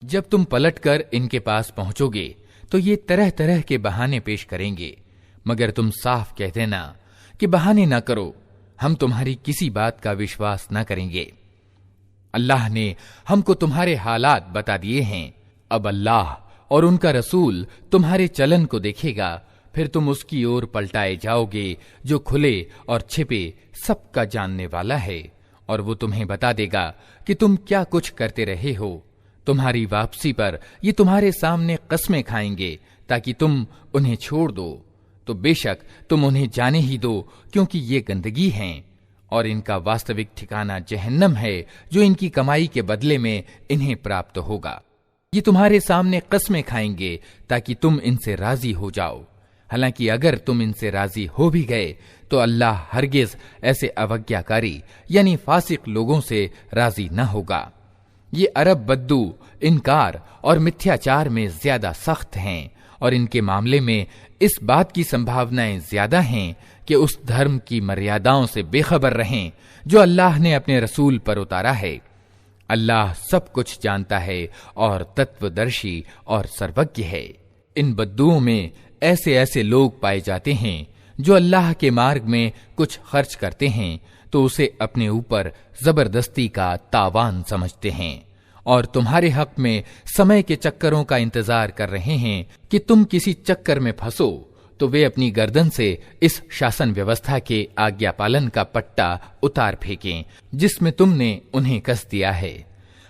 जब तुम पलटकर इनके पास पहुंचोगे तो ये तरह तरह के बहाने पेश करेंगे, मगर तुम साफ कह देना कि बहाने ना करो, हम तुम्हारी किसी बात का विश्वास न करेंगे। अल्लाह ने हमको तुम्हारे हालात बता दिए हैं। अब अल्लाह और उनका रसूल तुम्हारे चलन को देखेगा, फिर तुम उसकी ओर पलटाए जाओगे जो खुले और छिपे सबका जानने वाला है, और वो तुम्हें बता देगा कि तुम क्या कुछ करते रहे हो। तुम्हारी वापसी पर ये तुम्हारे सामने कस्में खाएंगे ताकि तुम उन्हें छोड़ दो, तो बेशक तुम उन्हें जाने ही दो, क्योंकि ये गंदगी हैं और इनका वास्तविक ठिकाना जहन्नम है, जो इनकी कमाई के बदले में इन्हें प्राप्त होगा। ये तुम्हारे सामने कस्में खाएंगे ताकि तुम इनसे राजी हो जाओ। हालांकि अगर तुम इनसे राजी हो भी गए तो अल्लाह हरगिज ऐसे अवज्ञाकारी यानी फासिक लोगों से राजी न होगा। ये अरब बद्दू इनकार और मिथ्याचार में ज्यादा सख्त हैं, और इनके मामले में इस बात की संभावनाएं ज्यादा हैं कि उस धर्म की मर्यादाओं से बेखबर रहें जो अल्लाह ने अपने रसूल पर उतारा है। अल्लाह सब कुछ जानता है और तत्वदर्शी और सर्वज्ञ है। इन बद्दुओं में ऐसे ऐसे लोग पाए जाते हैं जो अल्लाह के मार्ग में कुछ खर्च करते हैं तो उसे अपने ऊपर जबरदस्ती का तावान समझते हैं, और तुम्हारे हक में समय के चक्करों का इंतजार कर रहे हैं कि तुम किसी चक्कर में फंसो तो वे अपनी गर्दन से इस शासन व्यवस्था के आज्ञा पालन का पट्टा उतार फेंकें जिसमें तुमने उन्हें कस दिया है।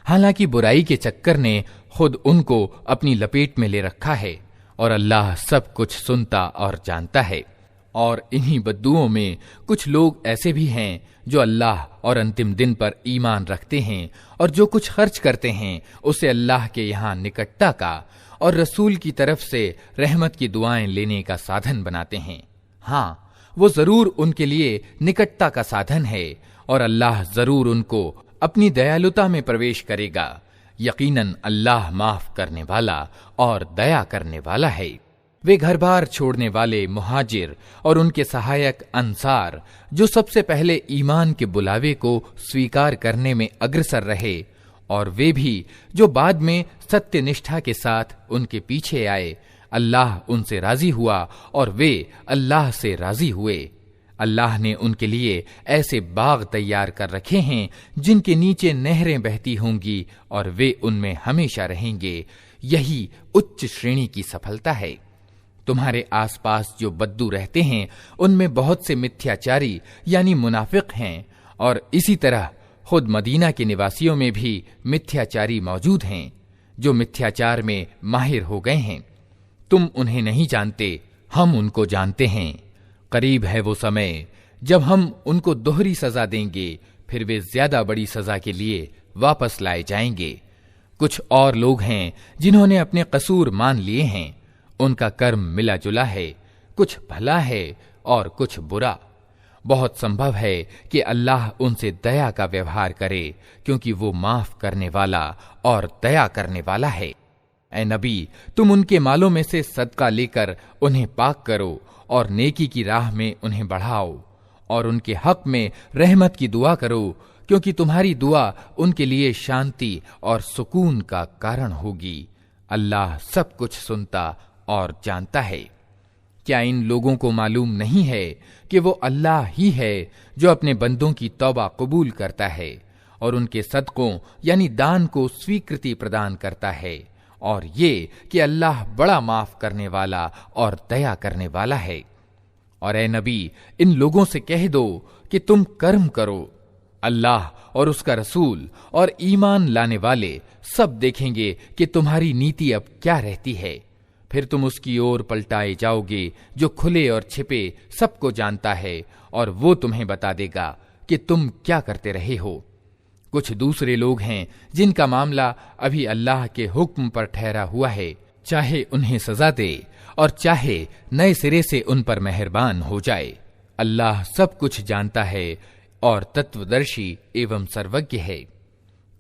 हालांकि बुराई के चक्कर ने खुद उनको अपनी लपेट में ले रखा है, और अल्लाह सब कुछ सुनता और जानता है। और इन्हीं बद्दुओं में कुछ लोग ऐसे भी हैं जो अल्लाह और अंतिम दिन पर ईमान रखते हैं, और जो कुछ खर्च करते हैं उसे अल्लाह के यहाँ निकटता का और रसूल की तरफ से रहमत की दुआएं लेने का साधन बनाते हैं। हाँ, वो जरूर उनके लिए निकटता का साधन है, और अल्लाह जरूर उनको अपनी दयालुता में प्रवेश करेगा। यकीनन अल्लाह माफ करने वाला और दया करने वाला है। वे घर बार छोड़ने वाले मुहाजिर और उनके सहायक अंसार जो सबसे पहले ईमान के बुलावे को स्वीकार करने में अग्रसर रहे, और वे भी जो बाद में सत्यनिष्ठा के साथ उनके पीछे आए, अल्लाह उनसे राजी हुआ और वे अल्लाह से राजी हुए। अल्लाह ने उनके लिए ऐसे बाग तैयार कर रखे हैं जिनके नीचे नहरें बहती होंगी, और वे उनमें हमेशा रहेंगे। यही उच्च श्रेणी की सफलता है। तुम्हारे आसपास जो बद्दू रहते हैं उनमें बहुत से मिथ्याचारी यानी मुनाफिक हैं, और इसी तरह खुद मदीना के निवासियों में भी मिथ्याचारी मौजूद हैं जो मिथ्याचार में माहिर हो गए हैं। तुम उन्हें नहीं जानते, हम उनको जानते हैं। करीब है वो समय जब हम उनको दोहरी सजा देंगे, फिर वे ज्यादा बड़ी सजा के लिए वापस लाए जाएंगे। कुछ और लोग हैं जिन्होंने अपने कसूर मान लिए हैं, उनका कर्म मिला जुला है, कुछ भला है और कुछ बुरा। बहुत संभव है कि अल्लाह उनसे दया का व्यवहार करे, क्योंकि वो माफ करने वाला और दया करने वाला है। ऐ नबी, तुम उनके मालों में से सदका लेकर उन्हें पाक करो और नेकी की राह में उन्हें बढ़ाओ, और उनके हक में रहमत की दुआ करो, क्योंकि तुम्हारी दुआ उनके लिए शांति और सुकून का कारण होगी। अल्लाह सब कुछ सुनता और जानता है। क्या इन लोगों को मालूम नहीं है कि वो अल्लाह ही है जो अपने बंदों की तौबा कबूल करता है और उनके सदकों यानी दान को स्वीकृति प्रदान करता है, और ये कि अल्लाह बड़ा माफ करने वाला और दया करने वाला है। और ए नबी, इन लोगों से कह दो कि तुम कर्म करो, अल्लाह और उसका रसूल और ईमान लाने वाले सब देखेंगे कि तुम्हारी नीति अब क्या रहती है। फिर तुम उसकी ओर पलटाए जाओगे जो खुले और छिपे सबको जानता है, और वो तुम्हें बता देगा कि तुम क्या करते रहे हो। कुछ दूसरे लोग हैं जिनका मामला अभी अल्लाह के हुक्म पर ठहरा हुआ है, चाहे उन्हें सजा दे और चाहे नए सिरे से उन पर मेहरबान हो जाए। अल्लाह सब कुछ जानता है और तत्वदर्शी एवं सर्वज्ञ है।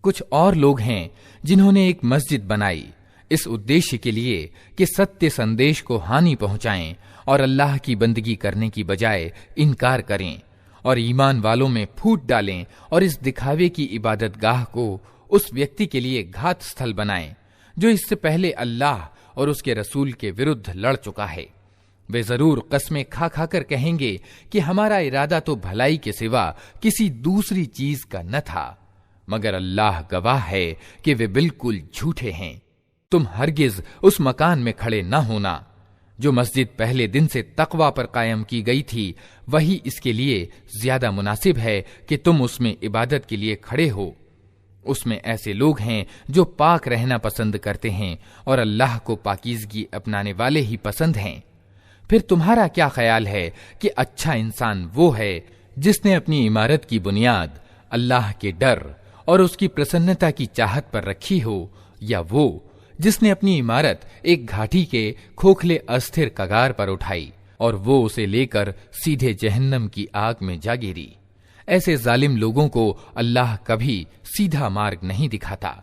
कुछ और लोग हैं जिन्होंने एक मस्जिद बनाई इस उद्देश्य के लिए कि सत्य संदेश को हानि पहुंचाएं और अल्लाह की बंदगी करने की बजाय इनकार करें, और ईमान वालों में फूट डालें और इस दिखावे की इबादतगाह को उस व्यक्ति के लिए घात स्थल बनाएं जो इससे पहले अल्लाह और उसके रसूल के विरुद्ध लड़ चुका है। वे जरूर कस्में खा खाकर कहेंगे कि हमारा इरादा तो भलाई के सिवा किसी दूसरी चीज का न था, मगर अल्लाह गवाह है कि वे बिल्कुल झूठे हैं। तुम हरगिज उस मकान में खड़े न होना जो मस्जिद पहले दिन से तकवा पर कायम की गई थी, वही इसके लिए ज्यादा मुनासिब है कि तुम उसमें इबादत के लिए खड़े हो। उसमें ऐसे लोग हैं जो पाक रहना पसंद करते हैं और अल्लाह को पाकीज़गी अपनाने वाले ही पसंद हैं। फिर तुम्हारा क्या ख्याल है कि अच्छा इंसान वो है जिसने अपनी इमारत की बुनियाद अल्लाह के डर और उसकी प्रसन्नता की चाहत पर रखी हो, या वो जिसने अपनी इमारत एक घाटी के खोखले अस्थिर कगार पर उठाई और वो उसे लेकर सीधे जहन्नम की आग में जा गिरी। ऐसे जालिम लोगों को अल्लाह कभी सीधा मार्ग नहीं दिखाता।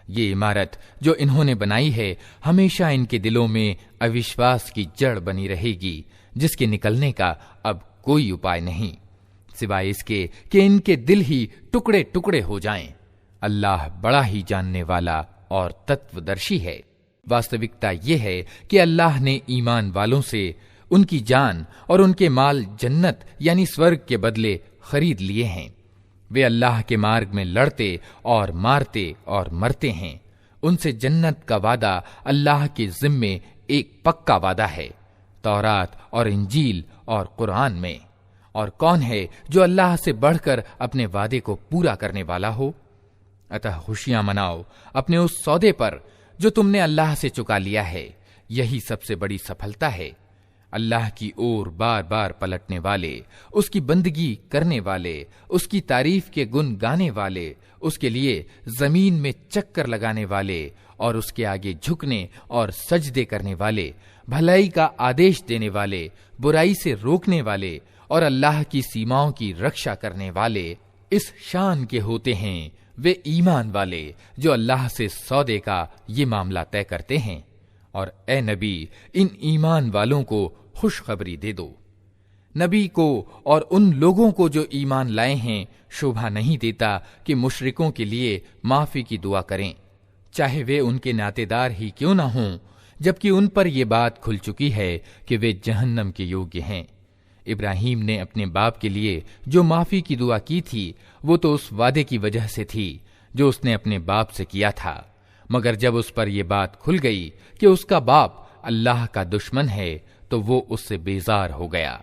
ये इमारत जो इन्होंने बनाई है हमेशा इनके दिलों में अविश्वास की जड़ बनी रहेगी, जिसके निकलने का अब कोई उपाय नहीं, सिवाय इसके कि इनके दिल ही टुकड़े टुकड़े हो जाएं। अल्लाह बड़ा ही जानने वाला और तत्वदर्शी है। वास्तविकता यह है कि अल्लाह ने ईमान वालों से उनकी जान और उनके माल जन्नत यानी स्वर्ग के बदले खरीद लिए हैं। वे अल्लाह के मार्ग में लड़ते और मारते और मरते हैं। उनसे जन्नत का वादा अल्लाह के जिम्मे एक पक्का वादा है, तौरात और इंजील और कुरान में। और कौन है जो अल्लाह से बढ़कर अपने वादे को पूरा करने वाला हो? अतः खुशियां मनाओ अपने उस सौदे पर जो तुमने अल्लाह से चुका लिया है। यही सबसे बड़ी सफलता है। अल्लाह की ओर बार बार पलटने वाले, उसकी बंदगी करने वाले, उसकी तारीफ के गुण गाने वाले, उसके लिए जमीन में चक्कर लगाने वाले और उसके आगे झुकने और सजदे करने वाले, भलाई का आदेश देने वाले, बुराई से रोकने वाले और अल्लाह की सीमाओं की रक्षा करने वाले इस शान के होते हैं। वे ईमान वाले जो अल्लाह से सौदे का ये मामला तय करते हैं। और ए नबी, इन ईमान वालों को खुशखबरी दे दो। नबी को और उन लोगों को जो ईमान लाए हैं शोभा नहीं देता कि मुशरिकों के लिए माफी की दुआ करें, चाहे वे उनके नातेदार ही क्यों ना हों, जबकि उन पर यह बात खुल चुकी है कि वे जहन्नम के योग्य हैं। इब्राहिम ने अपने बाप के लिए जो माफी की दुआ की थी वो तो उस वादे की वजह से थी जो उसने अपने बाप से किया था, मगर जब उस पर यह बात खुल गई कि उसका बाप अल्लाह का दुश्मन है तो वो उससे बेजार हो गया।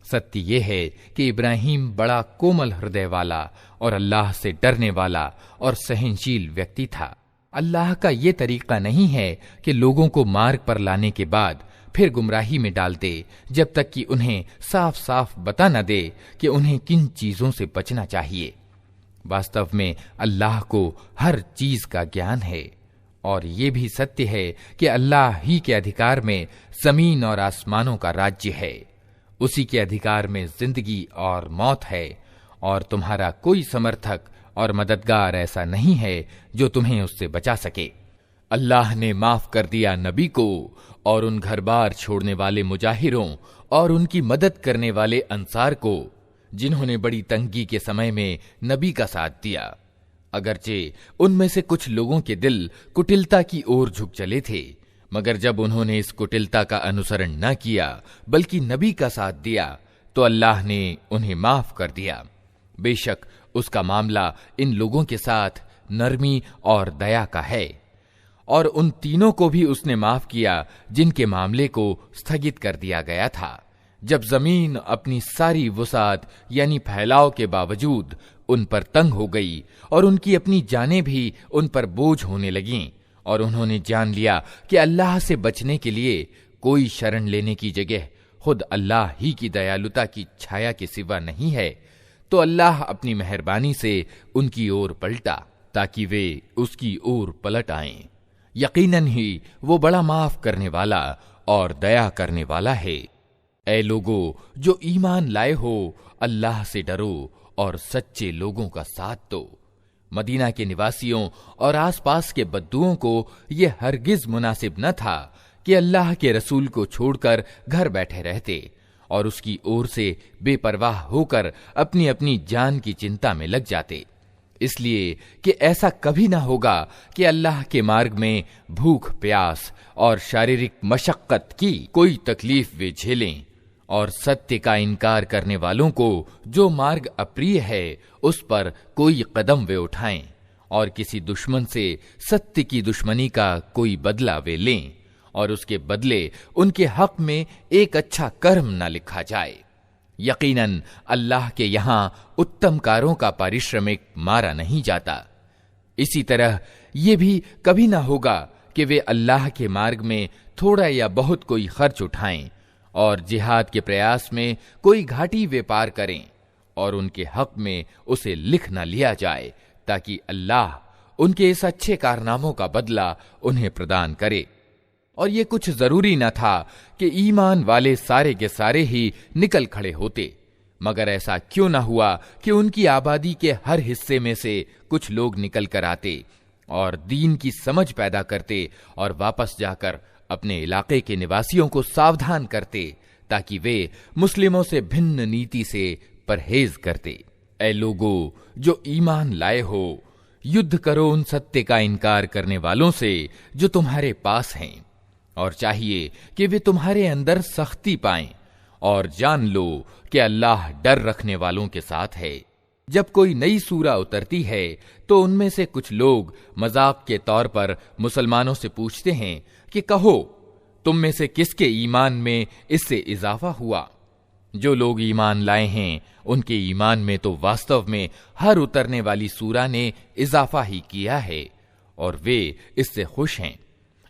सत्य ये है कि इब्राहिम बड़ा कोमल हृदय वाला और अल्लाह से डरने वाला और सहनशील व्यक्ति था। अल्लाह का ये तरीका नहीं है कि लोगों को मार्ग पर लाने के बाद फिर गुमराही में डाल दे, जब तक कि उन्हें साफ साफ बता न दे कि उन्हें किन चीजों से बचना चाहिए। वास्तव में अल्लाह को हर चीज का ज्ञान है और ये भी सत्य है कि अल्लाह ही के अधिकार में जमीन और आसमानों का राज्य है। उसी के अधिकार में जिंदगी और मौत है और तुम्हारा कोई समर्थक और मददगार ऐसा नहीं है जो तुम्हें उससे बचा सके। अल्लाह ने माफ कर दिया नबी को और उन घर बार छोड़ने वाले मुजाहिरों और उनकी मदद करने वाले अंसार को जिन्होंने बड़ी तंगी के समय में नबी का साथ दिया। अगरचे उनमें से कुछ लोगों के दिल कुटिलता की ओर झुक चले थे, मगर जब उन्होंने इस कुटिलता का अनुसरण न किया बल्कि नबी का साथ दिया तो अल्लाह ने उन्हें माफ कर दिया। बेशक उसका मामला इन लोगों के साथ नरमी और दया का है। और उन तीनों को भी उसने माफ किया जिनके मामले को स्थगित कर दिया गया था, जब जमीन अपनी सारी वुसात यानी फैलाव के बावजूद उन पर तंग हो गई और उनकी अपनी जानें भी उन पर बोझ होने लगीं और उन्होंने जान लिया कि अल्लाह से बचने के लिए कोई शरण लेने की जगह खुद अल्लाह ही की दयालुता की छाया के सिवा नहीं है, तो अल्लाह अपनी मेहरबानी से उनकी ओर पलटा ताकि वे उसकी ओर पलट आएं। यकीनन ही वो बड़ा माफ करने वाला और दया करने वाला है। ऐ लोगो जो ईमान लाए हो, अल्लाह से डरो और सच्चे लोगों का साथ दो। मदीना के निवासियों और आसपास के बद्दुओं को यह हरगिज मुनासिब न था कि अल्लाह के रसूल को छोड़कर घर बैठे रहते और उसकी ओर से बेपरवाह होकर अपनी अपनी जान की चिंता में लग जाते। इसलिए कि ऐसा कभी ना होगा कि अल्लाह के मार्ग में भूख प्यास और शारीरिक मशक्कत की कोई तकलीफ वे झेलें, और सत्य का इनकार करने वालों को जो मार्ग अप्रिय है उस पर कोई कदम वे उठाएं, और किसी दुश्मन से सत्य की दुश्मनी का कोई बदला वे लें, और उसके बदले उनके हक में एक अच्छा कर्म न लिखा जाए। यकीनन अल्लाह के यहां उत्तम कारों का पारिश्रमिक मारा नहीं जाता। इसी तरह ये भी कभी ना होगा कि वे अल्लाह के मार्ग में थोड़ा या बहुत कोई खर्च उठाएं और जिहाद के प्रयास में कोई घाटी वे पार करें और उनके हक में उसे लिख न लिया जाए, ताकि अल्लाह उनके इस अच्छे कारनामों का बदला उन्हें प्रदान करे। और ये कुछ जरूरी न था कि ईमान वाले सारे के सारे ही निकल खड़े होते, मगर ऐसा क्यों न हुआ कि उनकी आबादी के हर हिस्से में से कुछ लोग निकल कर आते और दीन की समझ पैदा करते और वापस जाकर अपने इलाके के निवासियों को सावधान करते, ताकि वे मुस्लिमों से भिन्न नीति से परहेज करते। ऐ लोगों जो ईमान लाए हो, युद्ध करो उन सत्य का इनकार करने वालों से जो तुम्हारे पास हैं, और चाहिए कि वे तुम्हारे अंदर सख्ती पाएं, और जान लो कि अल्लाह डर रखने वालों के साथ है। जब कोई नई सूरा उतरती है तो उनमें से कुछ लोग मजाक के तौर पर मुसलमानों से पूछते हैं कि कहो तुम में से किसके ईमान में इससे इजाफा हुआ। जो लोग ईमान लाए हैं उनके ईमान में तो वास्तव में हर उतरने वाली सूरा ने इजाफा ही किया है और वे इससे खुश हैं।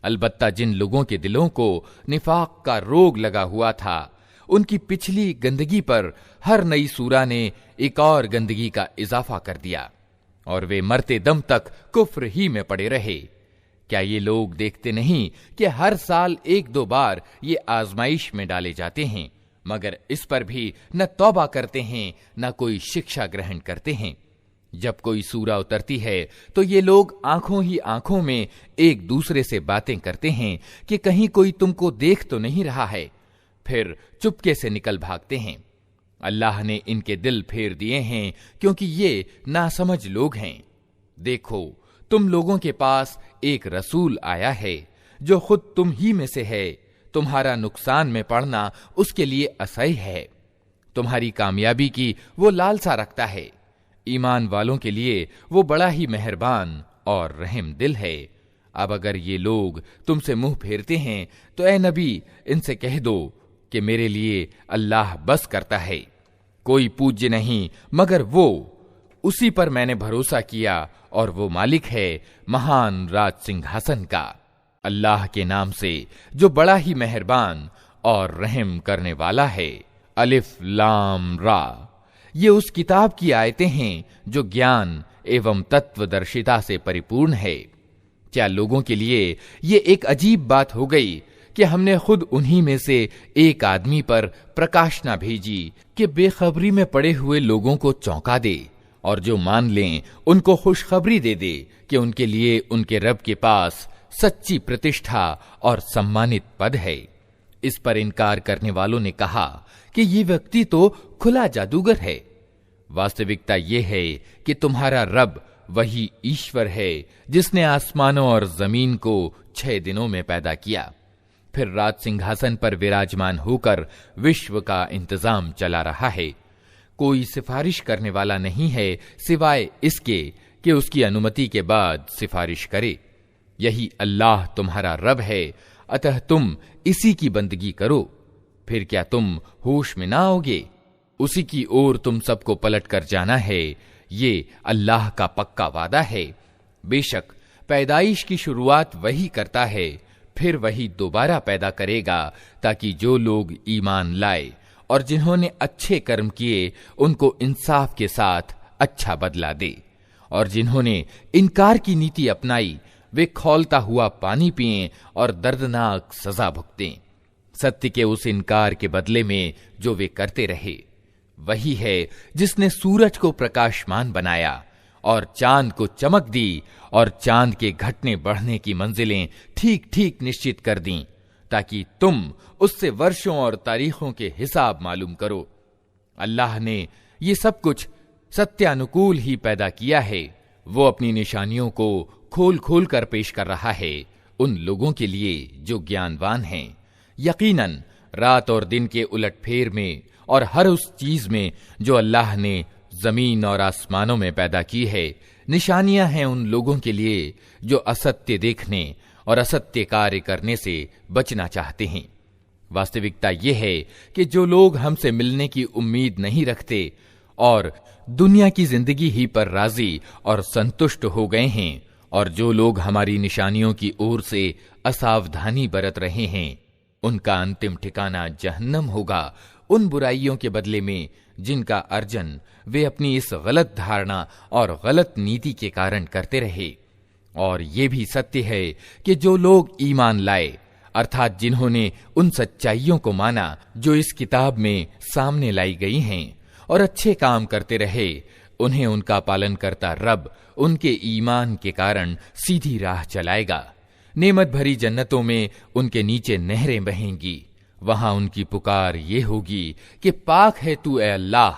अलबत्ता जिन लोगों के दिलों को निफाक का रोग लगा हुआ था, उनकी पिछली गंदगी पर हर नई सूरा ने एक और गंदगी का इजाफा कर दिया और वे मरते दम तक कुफ्र ही में पड़े रहे। क्या ये लोग देखते नहीं कि हर साल एक दो बार ये आजमाइश में डाले जाते हैं, मगर इस पर भी न तौबा करते हैं न कोई शिक्षा ग्रहण करते हैं। जब कोई सूरा उतरती है तो ये लोग आंखों ही आंखों में एक दूसरे से बातें करते हैं कि कहीं कोई तुमको देख तो नहीं रहा है, फिर चुपके से निकल भागते हैं। अल्लाह ने इनके दिल फेर दिए हैं क्योंकि ये नासमझ लोग हैं। देखो तुम लोगों के पास एक रसूल आया है जो खुद तुम ही में से है, तुम्हारा नुकसान में पड़ना उसके लिए असह्य है, तुम्हारी कामयाबी की वो लालसा रखता है। ईमान वालों के लिए वो बड़ा ही मेहरबान और रहम दिल है। अब अगर ये लोग तुमसे मुंह फेरते हैं तो ए नबी इनसे कह दो कि मेरे लिए अल्लाह बस करता है, कोई पूज्य नहीं मगर वो, उसी पर मैंने भरोसा किया और वो मालिक है महान राज सिंहासन का। अल्लाह के नाम से जो बड़ा ही मेहरबान और रहम करने वाला है। अलिफ लाम रा, ये उस किताब की आयतें हैं जो ज्ञान एवं तत्वदर्शिता से परिपूर्ण है। क्या लोगों के लिए ये एक अजीब बात हो गई कि हमने खुद उन्हीं में से एक आदमी पर प्रकाशना भेजी कि बेखबरी में पड़े हुए लोगों को चौंका दे और जो मान लें उनको खुशखबरी दे दे कि उनके लिए उनके रब के पास सच्ची प्रतिष्ठा और सम्मानित पद है। इस पर इनकार करने वालों ने कहा कि ये व्यक्ति तो खुला जादूगर है। वास्तविकता यह है कि तुम्हारा रब वही ईश्वर है जिसने आसमानों और जमीन को 6 दिनों में पैदा किया, फिर राज सिंहासन पर विराजमान होकर विश्व का इंतजाम चला रहा है। कोई सिफारिश करने वाला नहीं है सिवाय इसके कि उसकी अनुमति के बाद सिफारिश करे। यही अल्लाह तुम्हारा रब है, अतः तुम इसी की बंदगी करो। फिर क्या तुम होश में ना आओगे? उसी की ओर तुम सबको पलट कर जाना है, ये अल्लाह का पक्का वादा है। बेशक पैदाइश की शुरुआत वही करता है, फिर वही दोबारा पैदा करेगा, ताकि जो लोग ईमान लाए और जिन्होंने अच्छे कर्म किए उनको इंसाफ के साथ अच्छा बदला दे, और जिन्होंने इनकार की नीति अपनाई वे खौलता हुआ पानी पिएं और दर्दनाक सजा भुगतें। सत्य के उस इनकार के बदले में जो वे करते रहे, वही है जिसने सूरज को प्रकाशमान बनाया और चांद को चमक दी और चांद के घटने बढ़ने की मंजिलें ठीक ठीक निश्चित कर दी, ताकि तुम उससे वर्षों और तारीखों के हिसाब मालूम करो। अल्लाह ने ये सब कुछ सत्यानुकूल ही पैदा किया है, वो अपनी निशानियों को खोल खोल कर पेश कर रहा है उन लोगों के लिए जो ज्ञानवान हैं। यकीनन रात और दिन के उलटफेर में और हर उस चीज में जो अल्लाह ने जमीन और आसमानों में पैदा की है, निशानियां हैं उन लोगों के लिए जो असत्य देखने और असत्य कार्य करने से बचना चाहते हैं। वास्तविकता यह है कि जो लोग हमसे मिलने की उम्मीद नहीं रखते और दुनिया की जिंदगी ही पर राजी और संतुष्ट हो गए हैं, और जो लोग हमारी निशानियों की ओर से असावधानी बरत रहे हैं, उनका अंतिम ठिकाना जहन्नम होगा, उन बुराइयों के बदले में जिनका अर्जन वे अपनी इस गलत धारणा और गलत नीति के कारण करते रहे। और ये भी सत्य है कि जो लोग ईमान लाए, अर्थात जिन्होंने उन सच्चाइयों को माना जो इस किताब में सामने लाई गई हैं, और अच्छे काम करते रहे, उन्हें उनका पालन करता रब उनके ईमान के कारण सीधी राह चलाएगा। नेमत भरी जन्नतों में उनके नीचे नहरें बहेंगी। वहां उनकी पुकार ये होगी कि पाक है तू ए अल्लाह,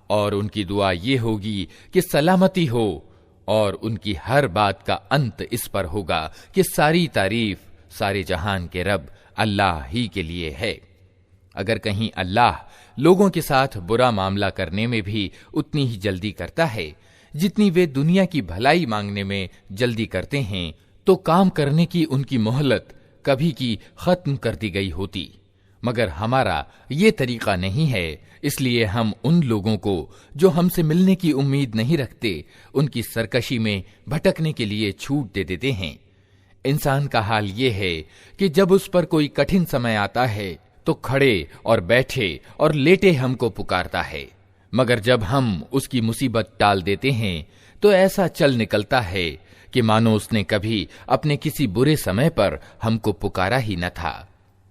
और उनकी दुआ ये होगी कि सलामती हो, और उनकी हर बात का अंत इस पर होगा कि सारी तारीफ सारे जहान के रब अल्लाह ही के लिए है। अगर कहीं अल्लाह लोगों के साथ बुरा मामला करने में भी उतनी ही जल्दी करता है जितनी वे दुनिया की भलाई मांगने में जल्दी करते हैं, तो काम करने की उनकी मोहलत कभी की खत्म कर दी गई होती। मगर हमारा ये तरीका नहीं है, इसलिए हम उन लोगों को जो हमसे मिलने की उम्मीद नहीं रखते, उनकी सरकशी में भटकने के लिए छूट दे देते हैं। इंसान का हाल ये है कि जब उस पर कोई कठिन समय आता है तो खड़े और बैठे और लेटे हमको पुकारता है, मगर जब हम उसकी मुसीबत टाल देते हैं तो ऐसा चल निकलता है कि मानो उसने कभी अपने किसी बुरे समय पर हमको पुकारा ही न था।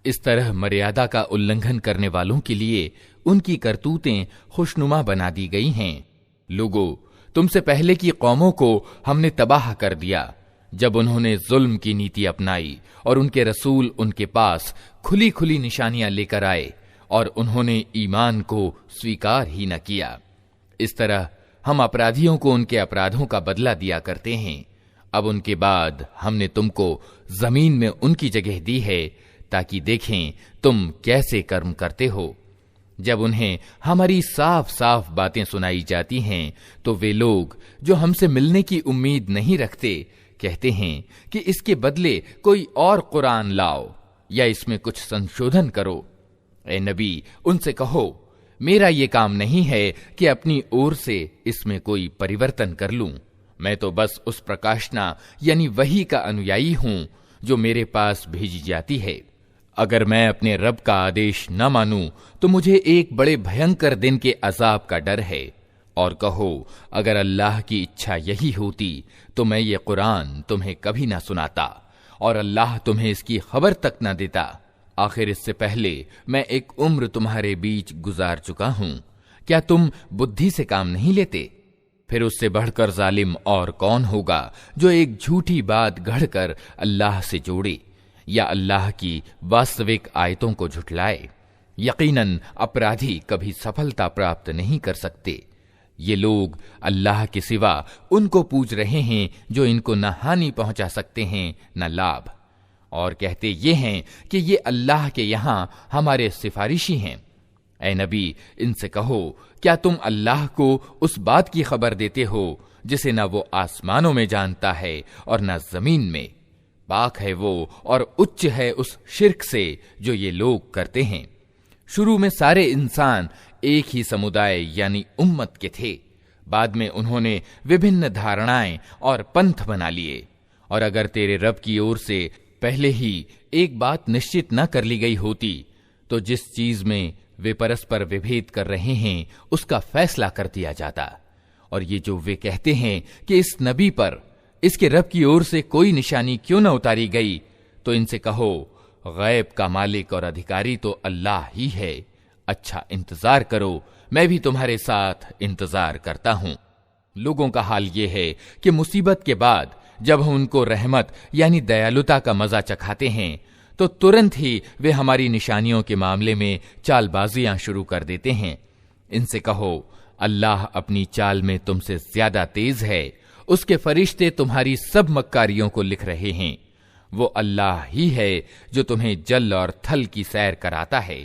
इस तरह मर्यादा का उल्लंघन करने वालों के लिए उनकी करतूतें खुशनुमा बना दी गई हैं। लोगों, तुमसे पहले की कौमों को हमने तबाह कर दिया जब उन्होंने जुल्म की नीति अपनाई और उनके रसूल उनके पास खुली खुली निशानियां लेकर आए और उन्होंने ईमान को स्वीकार ही न किया। इस तरह हम अपराधियों को उनके अपराधों का बदला दिया करते हैं। अब उनके बाद हमने तुमको जमीन में उनकी जगह दी है ताकि देखें तुम कैसे कर्म करते हो। जब उन्हें हमारी साफ साफ बातें सुनाई जाती हैं तो वे लोग जो हमसे मिलने की उम्मीद नहीं रखते कहते हैं कि इसके बदले कोई और कुरान लाओ या इसमें कुछ संशोधन करो। ए नबी, उनसे कहो, मेरा ये काम नहीं है कि अपनी ओर से इसमें कोई परिवर्तन कर लूं। मैं तो बस उस प्रकाशना यानी वही का अनुयायी हूं जो मेरे पास भेजी जाती है। अगर मैं अपने रब का आदेश न मानूं तो मुझे एक बड़े भयंकर दिन के अजाब का डर है। और कहो, अगर अल्लाह की इच्छा यही होती तो मैं ये कुरान तुम्हें कभी ना सुनाता और अल्लाह तुम्हें इसकी खबर तक न देता। आखिर इससे पहले मैं एक उम्र तुम्हारे बीच गुजार चुका हूं। क्या तुम बुद्धि से काम नहीं लेते? फिर उससे बढ़कर जालिम और कौन होगा जो एक झूठी बात गढ़कर अल्लाह से जोड़े या अल्लाह की वास्तविक आयतों को झुठलाए। यकीनन अपराधी कभी सफलता प्राप्त नहीं कर सकते। ये लोग अल्लाह के सिवा उनको पूज रहे हैं जो इनको न हानि पहुंचा सकते हैं न लाभ, और कहते ये हैं कि ये अल्लाह के यहां हमारे सिफारिशी हैं। ऐ नबी, इनसे कहो, क्या तुम अल्लाह को उस बात की खबर देते हो जिसे न वो आसमानों में जानता है और न जमीन में? पाक है वो और उच्च है उस शिर्क से जो ये लोग करते हैं। शुरू में सारे इंसान एक ही समुदाय यानी उम्मत के थे। बाद में उन्होंने विभिन्न धारणाएं और पंथ बना लिए। और अगर तेरे रब की ओर से पहले ही एक बात निश्चित न कर ली गई होती तो जिस चीज में वे परस्पर विभेद कर रहे हैं उसका फैसला कर दिया जाता। और ये जो वे कहते हैं कि इस नबी पर इसके रब की ओर से कोई निशानी क्यों न उतारी गई, तो इनसे कहो, गैब का मालिक और अधिकारी तो अल्लाह ही है। अच्छा इंतजार करो, मैं भी तुम्हारे साथ इंतजार करता हूं। लोगों का हाल ये है कि मुसीबत के बाद जब हम उनको रहमत यानी दयालुता का मजा चखाते हैं तो तुरंत ही वे हमारी निशानियों के मामले में चालबाजियां शुरू कर देते हैं। इनसे कहो, अल्लाह अपनी चाल में तुमसे ज्यादा तेज है। उसके फरिश्ते तुम्हारी सब मक्कारियों को लिख रहे हैं। वो अल्लाह ही है जो तुम्हें जल और थल की सैर कराता है।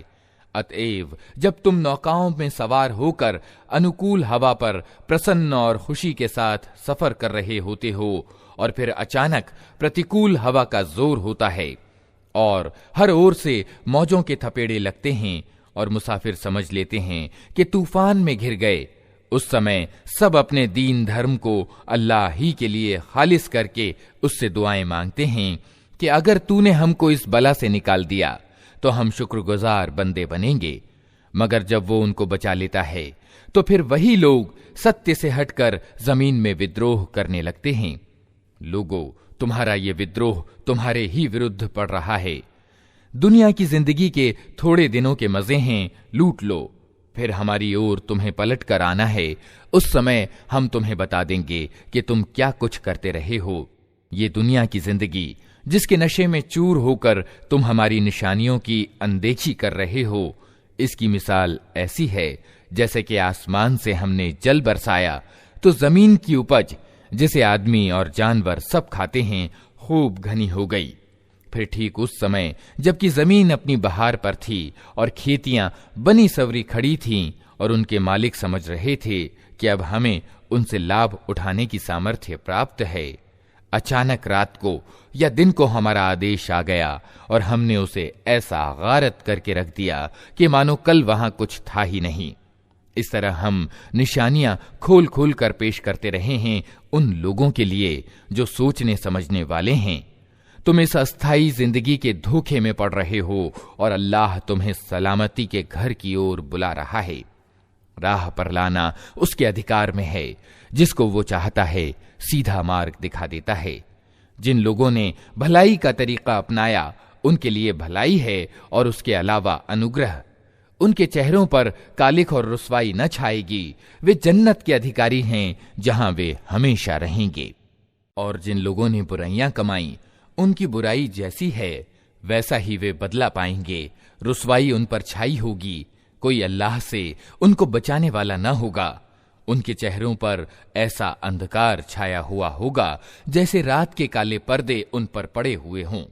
अतएव जब तुम नौकाओं में सवार होकर अनुकूल हवा पर प्रसन्न और खुशी के साथ सफर कर रहे होते हो और फिर अचानक प्रतिकूल हवा का जोर होता है और हर ओर से मौजों के थपेड़े लगते हैं और मुसाफिर समझ लेते हैं कि तूफान में घिर गए, उस समय सब अपने दीन धर्म को अल्लाह ही के लिए खालिस करके उससे दुआएं मांगते हैं कि अगर तूने हमको इस बला से निकाल दिया तो हम शुक्रगुजार बंदे बनेंगे। मगर जब वो उनको बचा लेता है तो फिर वही लोग सत्य से हटकर जमीन में विद्रोह करने लगते हैं। लोगों, तुम्हारा ये विद्रोह तुम्हारे ही विरुद्ध पड़ रहा है। दुनिया की जिंदगी के थोड़े दिनों के मजे हैं, लूट लो, फिर हमारी ओर तुम्हें पलट कर आना है। उस समय हम तुम्हें बता देंगे कि तुम क्या कुछ करते रहे हो। ये दुनिया की जिंदगी जिसके नशे में चूर होकर तुम हमारी निशानियों की अनदेखी कर रहे हो, इसकी मिसाल ऐसी है जैसे कि आसमान से हमने जल बरसाया तो जमीन की उपज जिसे आदमी और जानवर सब खाते हैं खूब घनी हो गई। फिर ठीक उस समय जबकि जमीन अपनी बहार पर थी और खेतियां बनी सवरी खड़ी थीं और उनके मालिक समझ रहे थे कि अब हमें उनसे लाभ उठाने की सामर्थ्य प्राप्त है, अचानक रात को या दिन को हमारा आदेश आ गया और हमने उसे ऐसा गारत करके रख दिया कि मानो कल वहां कुछ था ही नहीं। इस तरह हम निशानियां खोल खोल कर पेश करते रहे हैं उन लोगों के लिए जो सोचने समझने वाले हैं। तुम इस अस्थाई जिंदगी के धोखे में पड़ रहे हो और अल्लाह तुम्हें सलामती के घर की ओर बुला रहा है। राह पर लाना उसके अधिकार में है, जिसको वो चाहता है सीधा मार्ग दिखा देता है। जिन लोगों ने भलाई का तरीका अपनाया उनके लिए भलाई है और उसके अलावा अनुग्रह। उनके चेहरों पर कालिख और रुसवाई न छाएगी। वे जन्नत के अधिकारी हैं जहां वे हमेशा रहेंगे। और जिन लोगों ने बुराइयां कमाई उनकी बुराई जैसी है वैसा ही वे बदला पाएंगे। रुसवाई उन पर छाई होगी, कोई अल्लाह से उनको बचाने वाला न होगा। उनके चेहरों पर ऐसा अंधकार छाया हुआ होगा जैसे रात के काले पर्दे उन पर पड़े हुए हों।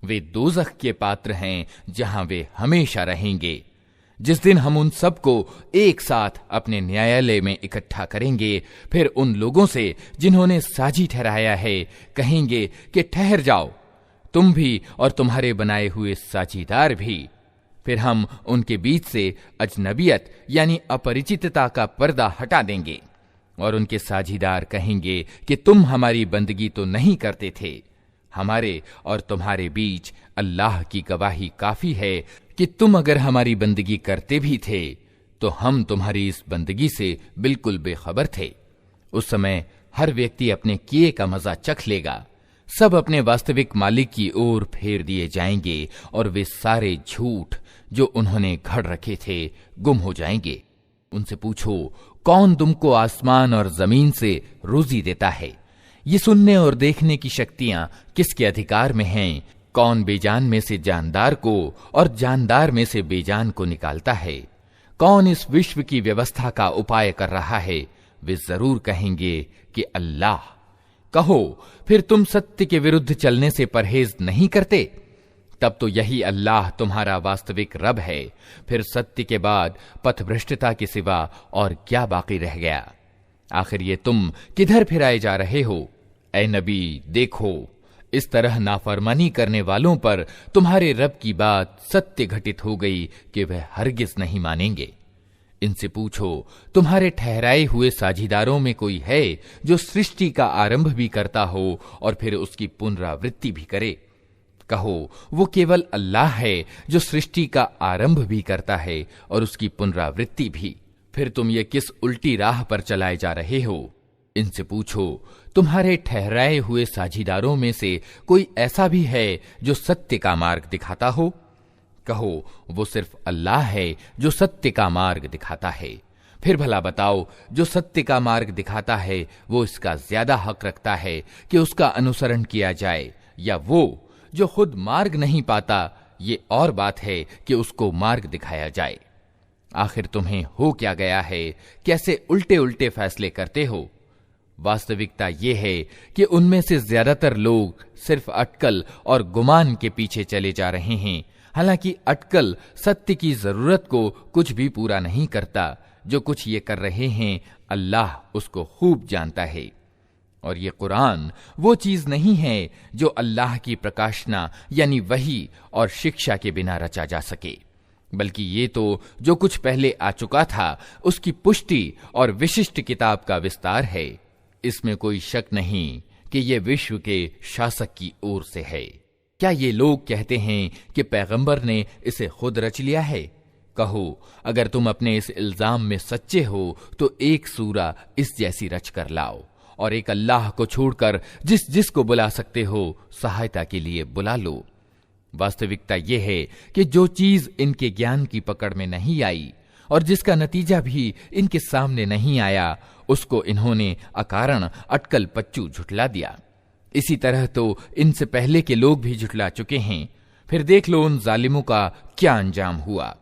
वे दोज़ख के पात्र हैं जहां वे हमेशा रहेंगे। जिस दिन हम उन सबको एक साथ अपने न्यायालय में इकट्ठा करेंगे, फिर उन लोगों से जिन्होंने साजी ठहराया है कहेंगे कि ठहर जाओ, तुम भी और तुम्हारे बनाए हुए साझीदार भी। फिर हम उनके बीच से अजनबियत यानी अपरिचितता का पर्दा हटा देंगे और उनके साझीदार कहेंगे कि तुम हमारी बंदगी तो नहीं करते थे। हमारे और तुम्हारे बीच अल्लाह की गवाही काफी है कि तुम अगर हमारी बंदगी करते भी थे तो हम तुम्हारी इस बंदगी से बिल्कुल बेखबर थे। उस समय हर व्यक्ति अपने किए का मजा चख लेगा। सब अपने वास्तविक मालिक की ओर फेर दिए जाएंगे और वे सारे झूठ जो उन्होंने घड़ रखे थे गुम हो जाएंगे। उनसे पूछो, कौन तुमको आसमान और जमीन से रोजी देता है? ये सुनने और देखने की शक्तियां किसके अधिकार में हैं? कौन बेजान में से जानदार को और जानदार में से बेजान को निकालता है? कौन इस विश्व की व्यवस्था का उपाय कर रहा है? वे जरूर कहेंगे कि अल्लाह। कहो, फिर तुम सत्य के विरुद्ध चलने से परहेज नहीं करते? तब तो यही अल्लाह तुम्हारा वास्तविक रब है। फिर सत्य के बाद पथभ्रष्टता के सिवा और क्या बाकी रह गया? आखिर ये तुम किधर फिराए जा रहे हो? ऐ नबी, देखो, इस तरह नाफरमानी करने वालों पर तुम्हारे रब की बात सत्य घटित हो गई कि वह हरगिज नहीं मानेंगे। इनसे पूछो, तुम्हारे ठहराए हुए साझीदारों में कोई है जो सृष्टि का आरंभ भी करता हो और फिर उसकी पुनरावृत्ति भी करे? कहो, वो केवल अल्लाह है जो सृष्टि का आरंभ भी करता है और उसकी पुनरावृत्ति भी। फिर तुम ये किस उल्टी राह पर चलाए जा रहे हो? इनसे पूछो, तुम्हारे ठहराए हुए साझीदारों में से कोई ऐसा भी है जो सत्य का मार्ग दिखाता हो? कहो, वो सिर्फ अल्लाह है जो सत्य का मार्ग दिखाता है। फिर भला बताओ, जो सत्य का मार्ग दिखाता है वो इसका ज्यादा हक रखता है कि उसका अनुसरण किया जाए, या वो जो खुद मार्ग नहीं पाता? ये और बात है कि उसको मार्ग दिखाया जाए। आखिर तुम्हें हो क्या गया है? कैसे उल्टे उल्टे फैसले करते हो? वास्तविकता यह है कि उनमें से ज्यादातर लोग सिर्फ अटकल और गुमान के पीछे चले जा रहे हैं। हालांकि अटकल सत्य की जरूरत को कुछ भी पूरा नहीं करता। जो कुछ ये कर रहे हैं अल्लाह उसको खूब जानता है। और ये कुरान वो चीज नहीं है जो अल्लाह की प्रकाशना यानी वही और शिक्षा के बिना रचा जा सके, बल्कि ये तो जो कुछ पहले आ चुका था उसकी पुष्टि और विशिष्ट किताब का विस्तार है। इसमें कोई शक नहीं कि ये विश्व के शासक की ओर से है। क्या ये लोग कहते हैं कि पैगंबर ने इसे खुद रच लिया है? कहो, अगर तुम अपने इस इल्जाम में सच्चे हो तो एक सूरा इस जैसी रच कर लाओ और एक अल्लाह को छोड़कर जिसको बुला सकते हो सहायता के लिए बुला लो। वास्तविकता यह है कि जो चीज इनके ज्ञान की पकड़ में नहीं आई और जिसका नतीजा भी इनके सामने नहीं आया, उसको इन्होंने अकारण अटकल पच्चू झुठला दिया। इसी तरह तो इनसे पहले के लोग भी झुठला चुके हैं। फिर देख लो उन जालिमों का क्या अंजाम हुआ।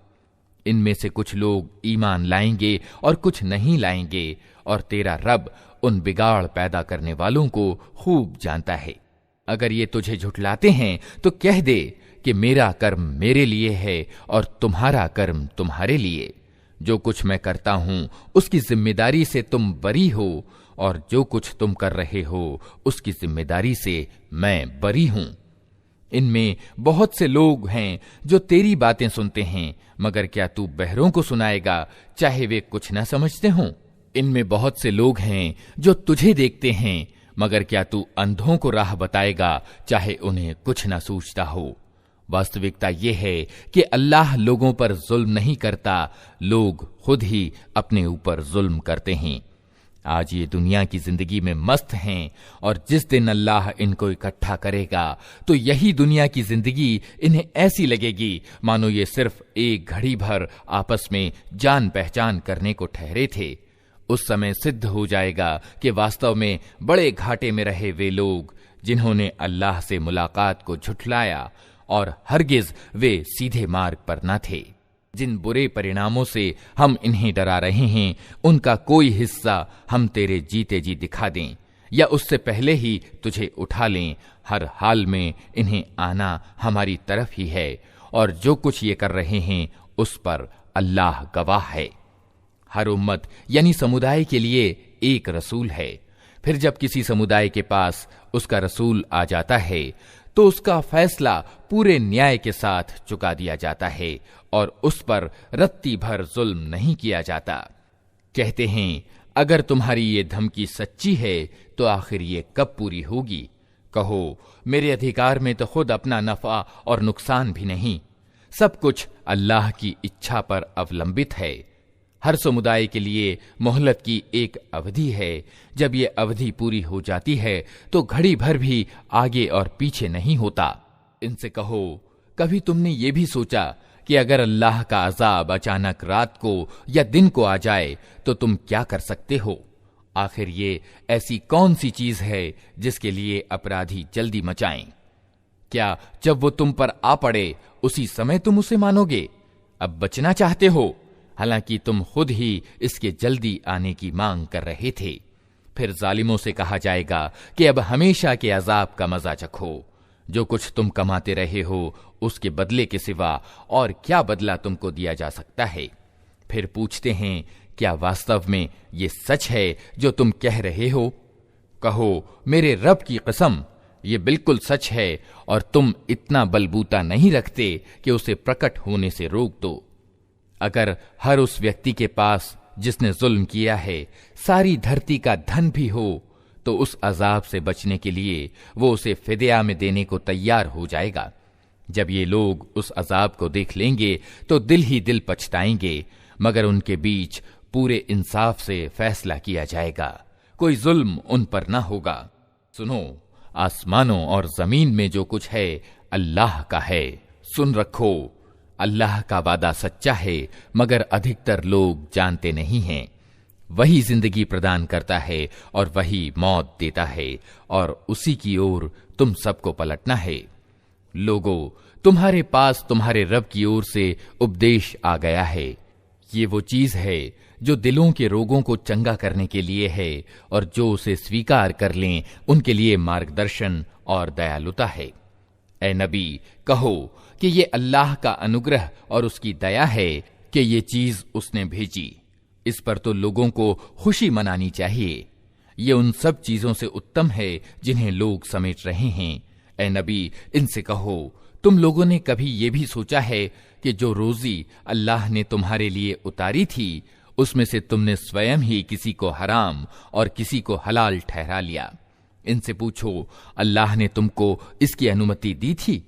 इनमें से कुछ लोग ईमान लाएंगे और कुछ नहीं लाएंगे, और तेरा रब उन बिगाड़ पैदा करने वालों को खूब जानता है। अगर ये तुझे झुठलाते हैं तो कह दे कि मेरा कर्म मेरे लिए है और तुम्हारा कर्म तुम्हारे लिए। जो कुछ मैं करता हूं उसकी जिम्मेदारी से तुम बरी हो, और जो कुछ तुम कर रहे हो उसकी जिम्मेदारी से मैं बरी हूं। इनमें बहुत से लोग हैं जो तेरी बातें सुनते हैं, मगर क्या तू बहरों को सुनाएगा चाहे वे कुछ न समझते हों? इनमें बहुत से लोग हैं जो तुझे देखते हैं, मगर क्या तू अंधों को राह बताएगा चाहे उन्हें कुछ न सूझता हो? वास्तविकता यह है कि अल्लाह लोगों पर जुल्म नहीं करता, लोग खुद ही अपने ऊपर जुल्म करते हैं। आज ये दुनिया की जिंदगी में मस्त हैं, और जिस दिन अल्लाह इनको इकट्ठा करेगा तो यही दुनिया की जिंदगी इन्हें ऐसी लगेगी मानो ये सिर्फ एक घड़ी भर आपस में जान पहचान करने को ठहरे थे। उस समय सिद्ध हो जाएगा कि वास्तव में बड़े घाटे में रहे वे लोग जिन्होंने अल्लाह से मुलाकात को झुठलाया, और हरगिज वे सीधे मार्ग पर न थे। जिन बुरे परिणामों से हम इन्हें डरा रहे हैं उनका कोई हिस्सा हम तेरे जीते जी दिखा दें या उससे पहले ही तुझे उठा लें, हर हाल में इन्हें आना हमारी तरफ ही है, और जो कुछ ये कर रहे हैं उस पर अल्लाह गवाह है। हर उम्मत यानी समुदाय के लिए एक रसूल है। फिर जब किसी समुदाय के पास उसका रसूल आ जाता है तो उसका फैसला पूरे न्याय के साथ चुका दिया जाता है और उस पर रत्ती भर जुल्म नहीं किया जाता। कहते हैं, अगर तुम्हारी ये धमकी सच्ची है तो आखिर ये कब पूरी होगी? कहो, मेरे अधिकार में तो खुद अपना नफा और नुकसान भी नहीं, सब कुछ अल्लाह की इच्छा पर अवलंबित है। हर समुदाय के लिए मोहलत की एक अवधि है। जब ये अवधि पूरी हो जाती है तो घड़ी भर भी आगे और पीछे नहीं होता। इनसे कहो, कभी तुमने ये भी सोचा कि अगर अल्लाह का अजाब अचानक रात को या दिन को आ जाए तो तुम क्या कर सकते हो? आखिर ये ऐसी कौन सी चीज है जिसके लिए अपराधी जल्दी मचाएं? क्या जब वो तुम पर आ पड़े उसी समय तुम उसे मानोगे? अब बचना चाहते हो, हालांकि तुम खुद ही इसके जल्दी आने की मांग कर रहे थे। फिर जालिमों से कहा जाएगा कि अब हमेशा के अजाब का मजा चखो। जो कुछ तुम कमाते रहे हो उसके बदले के सिवा और क्या बदला तुमको दिया जा सकता है? फिर पूछते हैं, क्या वास्तव में ये सच है जो तुम कह रहे हो? कहो, मेरे रब की कसम, ये बिल्कुल सच है और तुम इतना बलबूता नहीं रखते कि उसे प्रकट होने से रोक दो। अगर हर उस व्यक्ति के पास जिसने जुल्म किया है सारी धरती का धन भी हो तो उस अजाब से बचने के लिए वो उसे फिदिया में देने को तैयार हो जाएगा। जब ये लोग उस अजाब को देख लेंगे तो दिल ही दिल पछताएंगे, मगर उनके बीच पूरे इंसाफ से फैसला किया जाएगा, कोई जुल्म उन पर न होगा। सुनो, आसमानों और जमीन में जो कुछ है अल्लाह का है, सुन रखो। अल्लाह का वादा सच्चा है, मगर अधिकतर लोग जानते नहीं हैं। वही जिंदगी प्रदान करता है और वही मौत देता है, और उसी की ओर तुम सबको पलटना है। लोगो, तुम्हारे पास तुम्हारे रब की ओर से उपदेश आ गया है। ये वो चीज है जो दिलों के रोगों को चंगा करने के लिए है, और जो उसे स्वीकार कर लें उनके लिए मार्गदर्शन और दयालुता है। ए नबी, कहो कि ये अल्लाह का अनुग्रह और उसकी दया है कि ये चीज उसने भेजी। इस पर तो लोगों को खुशी मनानी चाहिए। ये उन सब चीजों से उत्तम है जिन्हें लोग समेट रहे हैं। ए नबी, इनसे कहो, तुम लोगों ने कभी ये भी सोचा है कि जो रोजी अल्लाह ने तुम्हारे लिए उतारी थी, उसमें से तुमने स्वयं ही किसी को हराम और किसी को हलाल ठहरा लिया। इनसे पूछो, अल्लाह ने तुमको इसकी अनुमति दी थी,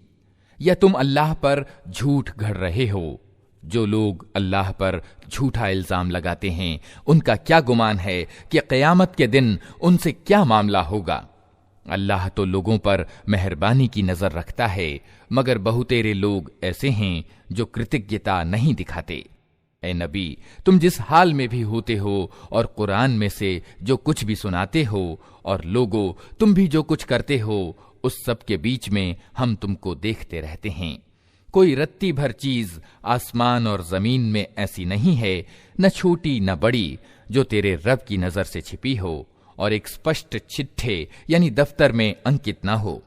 या तुम अल्लाह पर झूठ गढ़ रहे हो? जो लोग अल्लाह पर झूठा इल्जाम लगाते हैं, उनका क्या गुमान है कि क़यामत के दिन उनसे क्या मामला होगा। अल्लाह तो लोगों पर मेहरबानी की नजर रखता है, मगर बहुतेरे लोग ऐसे हैं जो कृतज्ञता नहीं दिखाते। ए नबी, तुम जिस हाल में भी होते हो और कुरान में से जो कुछ भी सुनाते हो, और लोगो तुम भी जो कुछ करते हो, उस सब के बीच में हम तुमको देखते रहते हैं। कोई रत्ती भर चीज आसमान और जमीन में ऐसी नहीं है, न छोटी न बड़ी, जो तेरे रब की नजर से छिपी हो और एक स्पष्ट चिट्ठे यानी दफ्तर में अंकित न हो।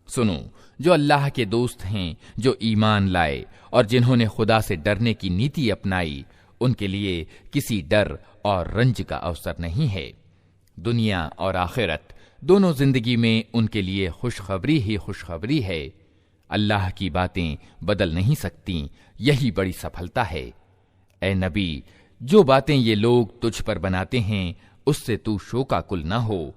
सुनो, जो अल्लाह के दोस्त हैं, जो ईमान लाए और जिन्होंने खुदा से डरने की नीति अपनाई, उनके लिए किसी डर और रंज का अवसर नहीं है। दुनिया और आखिरत दोनों जिंदगी में उनके लिए खुशखबरी ही खुशखबरी है। अल्लाह की बातें बदल नहीं सकती, यही बड़ी सफलता है। ए नबी, जो बातें ये लोग तुझ पर बनाते हैं, उससे तू शोकाकुल न हो।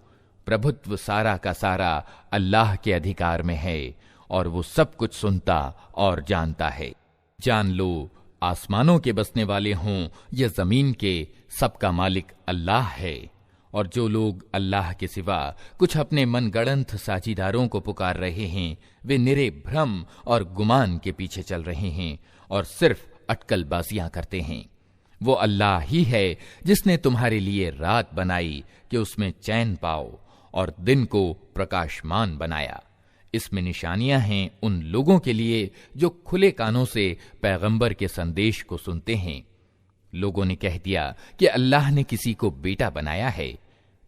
प्रभुत्व सारा का सारा अल्लाह के अधिकार में है, और वो सब कुछ सुनता और जानता है। जान लो, आसमानों के बसने वाले हों या जमीन के, सबका मालिक अल्लाह है। और जो लोग अल्लाह के सिवा कुछ अपने मनगढ़ंत साझीदारों को पुकार रहे हैं, वे निरे भ्रम और गुमान के पीछे चल रहे हैं और सिर्फ अटकलबाजियां करते हैं। वो अल्लाह ही है जिसने तुम्हारे लिए रात बनाई कि उसमें चैन पाओ, और दिन को प्रकाशमान बनाया। इसमें निशानियां हैं उन लोगों के लिए जो खुले कानों से पैगंबर के संदेश को सुनते हैं। लोगों ने कह दिया कि अल्लाह ने किसी को बेटा बनाया है।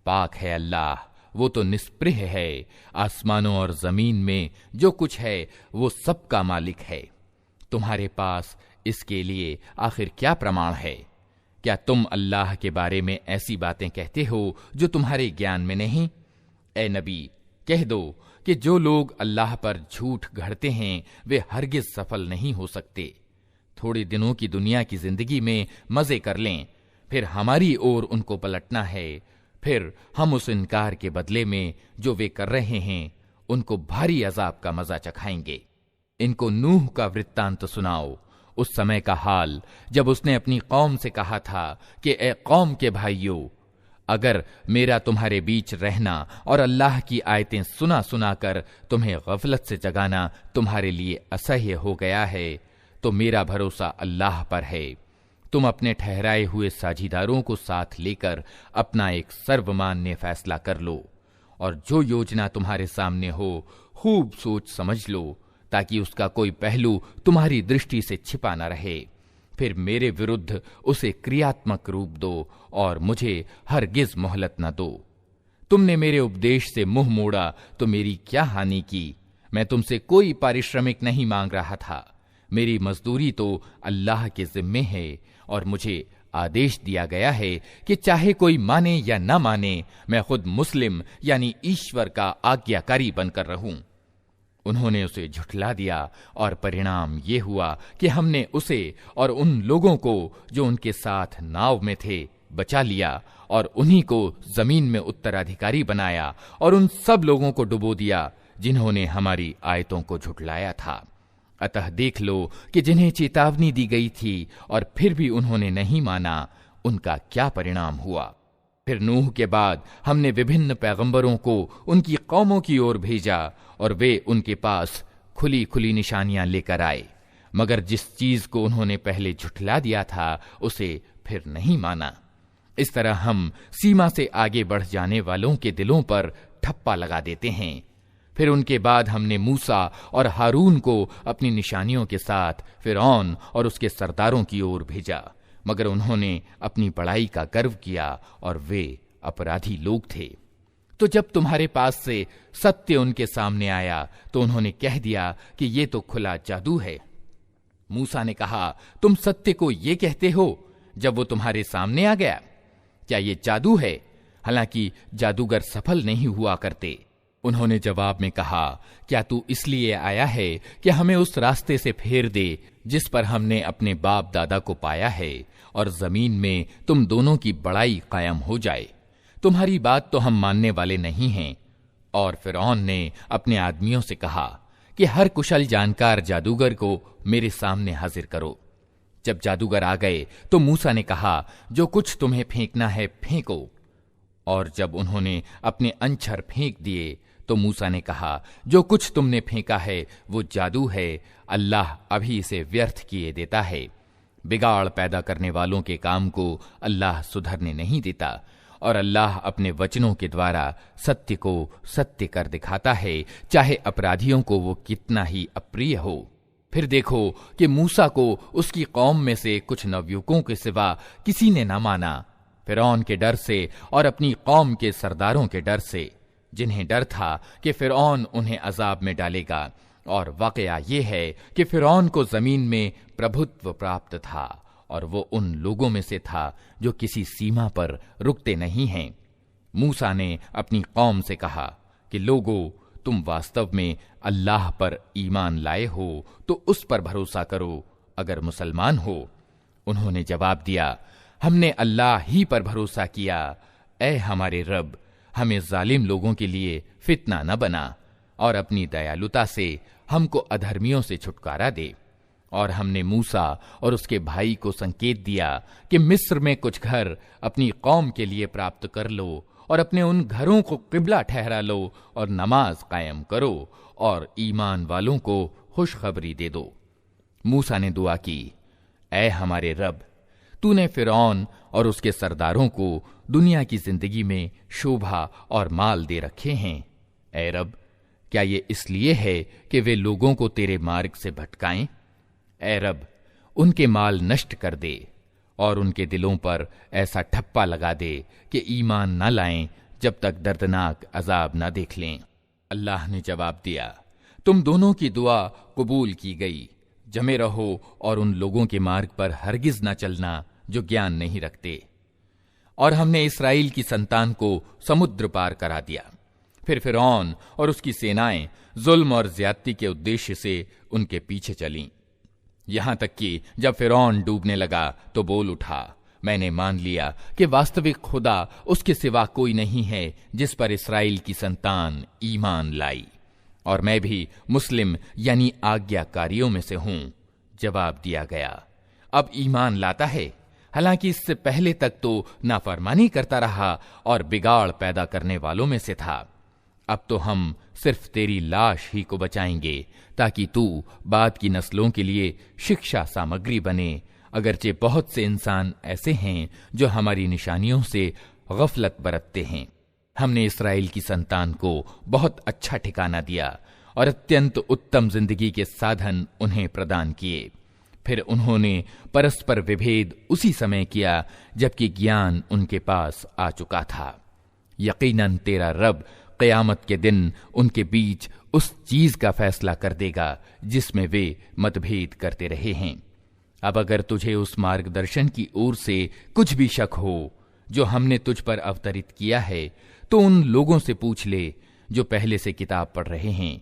पाक है अल्लाह, वो तो निष्प्रिय है। आसमानों और जमीन में जो कुछ है वो सबका मालिक है। तुम्हारे पास इसके लिए आखिर क्या प्रमाण है? क्या तुम अल्लाह के बारे में ऐसी बातें कहते हो जो तुम्हारे ज्ञान में नहीं? ए नबी, कह दो कि जो लोग अल्लाह पर झूठ गढ़ते हैं, वे हरगिज सफल नहीं हो सकते। थोड़े दिनों की दुनिया की जिंदगी में मजे कर लें, फिर हमारी ओर उनको पलटना है। फिर हम उस इनकार के बदले में जो वे कर रहे हैं, उनको भारी अजाब का मजा चखाएंगे। इनको नूह का वृत्तांत सुनाओ, उस समय का हाल जब उसने अपनी कौम से कहा था कि ए कौम के भाइयों, अगर मेरा तुम्हारे बीच रहना और अल्लाह की आयतें सुना सुना कर तुम्हें गफलत से जगाना तुम्हारे लिए असह्य हो गया है, तो मेरा भरोसा अल्लाह पर है। तुम अपने ठहराए हुए साझीदारों को साथ लेकर अपना एक सर्वमान्य फैसला कर लो, और जो योजना तुम्हारे सामने हो खूब सोच समझ लो, ताकि उसका कोई पहलू तुम्हारी दृष्टि से छिपा न रहे। फिर मेरे विरुद्ध उसे क्रियात्मक रूप दो और मुझे हरगिज मोहलत न दो। तुमने मेरे उपदेश से मुंह मोड़ा तो मेरी क्या हानि की? मैं तुमसे कोई पारिश्रमिक नहीं मांग रहा था। मेरी मजदूरी तो अल्लाह के जिम्मे है, और मुझे आदेश दिया गया है कि चाहे कोई माने या न माने, मैं खुद मुस्लिम यानी ईश्वर का आज्ञाकारी बनकर रहूं। उन्होंने उसे झुठला दिया, और परिणाम ये हुआ कि हमने उसे और उन लोगों को जो उनके साथ नाव में थे बचा लिया, और उन्हीं को जमीन में उत्तराधिकारी बनाया, और उन सब लोगों को डुबो दिया जिन्होंने हमारी आयतों को झुठलाया था। अतः देख लो कि जिन्हें चेतावनी दी गई थी और फिर भी उन्होंने नहीं माना, उनका क्या परिणाम हुआ। फिर नूह के बाद हमने विभिन्न पैगंबरों को उनकी कौमों की ओर भेजा, और वे उनके पास खुली खुली निशानियां लेकर आए, मगर जिस चीज को उन्होंने पहले झुठला दिया था उसे फिर नहीं माना। इस तरह हम सीमा से आगे बढ़ जाने वालों के दिलों पर ठप्पा लगा देते हैं। फिर उनके बाद हमने मूसा और हारून को अपनी निशानियों के साथ फिरौन और उसके सरदारों की ओर भेजा। मगर उन्होंने अपनी बड़ाई का गर्व किया और वे अपराधी लोग थे। तो जब तुम्हारे पास से सत्य उनके सामने आया तो उन्होंने कह दिया कि ये तो खुला जादू है। मूसा ने कहा, तुम सत्य को ये कहते हो जब वो तुम्हारे सामने आ गया? क्या ये जादू है? हालांकि जादूगर सफल नहीं हुआ करते। उन्होंने जवाब में कहा, क्या तू इसलिए आया है कि हमें उस रास्ते से फेर दे जिस पर हमने अपने बाप दादा को पाया है, और जमीन में तुम दोनों की बड़ाई कायम हो जाए? तुम्हारी बात तो हम मानने वाले नहीं हैं। और फिरौन ने अपने आदमियों से कहा कि हर कुशल जानकार जादूगर को मेरे सामने हाजिर करो। जब जादूगर आ गए तो मूसा ने कहा, जो कुछ तुम्हें फेंकना है फेंको। और जब उन्होंने अपने अंछर फेंक दिए तो मूसा ने कहा, जो कुछ तुमने फेंका है वो जादू है, अल्लाह अभी इसे व्यर्थ किए देता है। बिगाड़ पैदा करने वालों के काम को अल्लाह सुधरने नहीं देता, और अल्लाह अपने वचनों के द्वारा सत्य को सत्य कर दिखाता है, चाहे अपराधियों को वो कितना ही अप्रिय हो। फिर देखो कि मूसा को उसकी कौम में से कुछ नवयुवकों के सिवा किसी ने न माना, फिरौन के डर से और अपनी कौम के सरदारों के डर से, जिन्हें डर था कि फिरौन उन्हें अजाब में डालेगा। और वाकया ये है कि फिरौन को जमीन में प्रभुत्व प्राप्त था, और वो उन लोगों में से था जो किसी सीमा पर रुकते नहीं हैं। मूसा ने अपनी कौम से कहा कि लोगों, तुम वास्तव में अल्लाह पर ईमान लाए हो तो उस पर भरोसा करो अगर मुसलमान हो। उन्होंने जवाब दिया, हमने अल्लाह ही पर भरोसा किया। ऐ हमारे रब, हमें जालिम लोगों के लिए फितना न बना, और अपनी दयालुता से हमको अधर्मियों से छुटकारा दे। और हमने मूसा और उसके भाई को संकेत दिया कि मिस्र में कुछ घर अपनी कौम के लिए प्राप्त कर लो, और अपने उन घरों को किबला ठहरा लो, और नमाज कायम करो, और ईमान वालों को खुशखबरी दे दो। मूसा ने दुआ की, ऐ हमारे रब, तूने फिरौन और उसके सरदारों को दुनिया की जिंदगी में शोभा और माल दे रखे हैं। ऐ रब, क्या ये इसलिए है कि वे लोगों को तेरे मार्ग से भटकाएं? ऐ रब, उनके माल नष्ट कर दे, और उनके दिलों पर ऐसा ठप्पा लगा दे कि ईमान न लाएं जब तक दर्दनाक अजाब न देख लें। अल्लाह ने जवाब दिया, तुम दोनों की दुआ कबूल की गई। जमे रहो और उन लोगों के मार्ग पर हरगिज न चलना जो ज्ञान नहीं रखते। और हमने इस्राएल की संतान को समुद्र पार करा दिया। फिर फिरौन और उसकी सेनाएं जुल्म और ज्यादती के उद्देश्य से उनके पीछे चलीं, यहां तक कि जब फिरौन डूबने लगा तो बोल उठा, मैंने मान लिया कि वास्तविक खुदा उसके सिवा कोई नहीं है जिस पर इस्राएल की संतान ईमान लाई, और मैं भी मुस्लिम यानी आज्ञाकारियों में से हूं। जवाब दिया गया, अब ईमान लाता है, हालांकि इससे पहले तक तो नाफरमानी करता रहा और बिगाड़ पैदा करने वालों में से था। अब तो हम सिर्फ तेरी लाश ही को बचाएंगे ताकि तू बाद की नस्लों के लिए शिक्षा सामग्री बने, अगरचे बहुत से इंसान ऐसे हैं जो हमारी निशानियों से गफलत बरतते हैं। हमने इस्राएल की संतान को बहुत अच्छा ठिकाना दिया और अत्यंत उत्तम जिंदगी के साधन उन्हें प्रदान किए। फिर उन्होंने परस्पर विभेद उसी समय किया जबकि ज्ञान उनके पास आ चुका था। यकीनन तेरा रब क़यामत के दिन उनके बीच उस चीज का फैसला कर देगा जिसमें वे मतभेद करते रहे हैं। अब अगर तुझे उस मार्गदर्शन की ओर से कुछ भी शक हो जो हमने तुझ पर अवतरित किया है, तो उन लोगों से पूछ ले जो पहले से किताब पढ़ रहे हैं।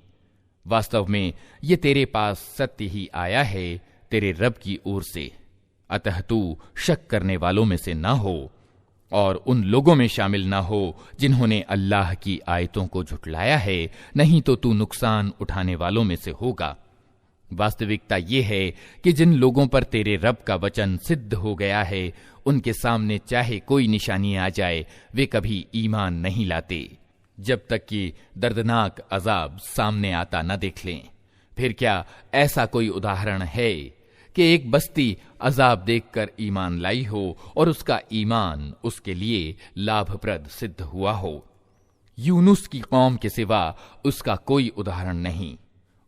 वास्तव में ये तेरे पास सत्य ही आया है तेरे रब की ओर से, अतः तू शक करने वालों में से ना हो और उन लोगों में शामिल ना हो जिन्होंने अल्लाह की आयतों को झुटलाया है, नहीं तो तू नुकसान उठाने वालों में से होगा। वास्तविकता ये है कि जिन लोगों पर तेरे रब का वचन सिद्ध हो गया है, उनके सामने चाहे कोई निशानी आ जाए, वे कभी ईमान नहीं लाते जब तक कि दर्दनाक अजाब सामने आता न देख लें। फिर क्या ऐसा कोई उदाहरण है कि एक बस्ती अजाब देखकर ईमान लाई हो और उसका ईमान उसके लिए लाभप्रद सिद्ध हुआ हो? यूनुस की कौम के सिवा उसका कोई उदाहरण नहीं।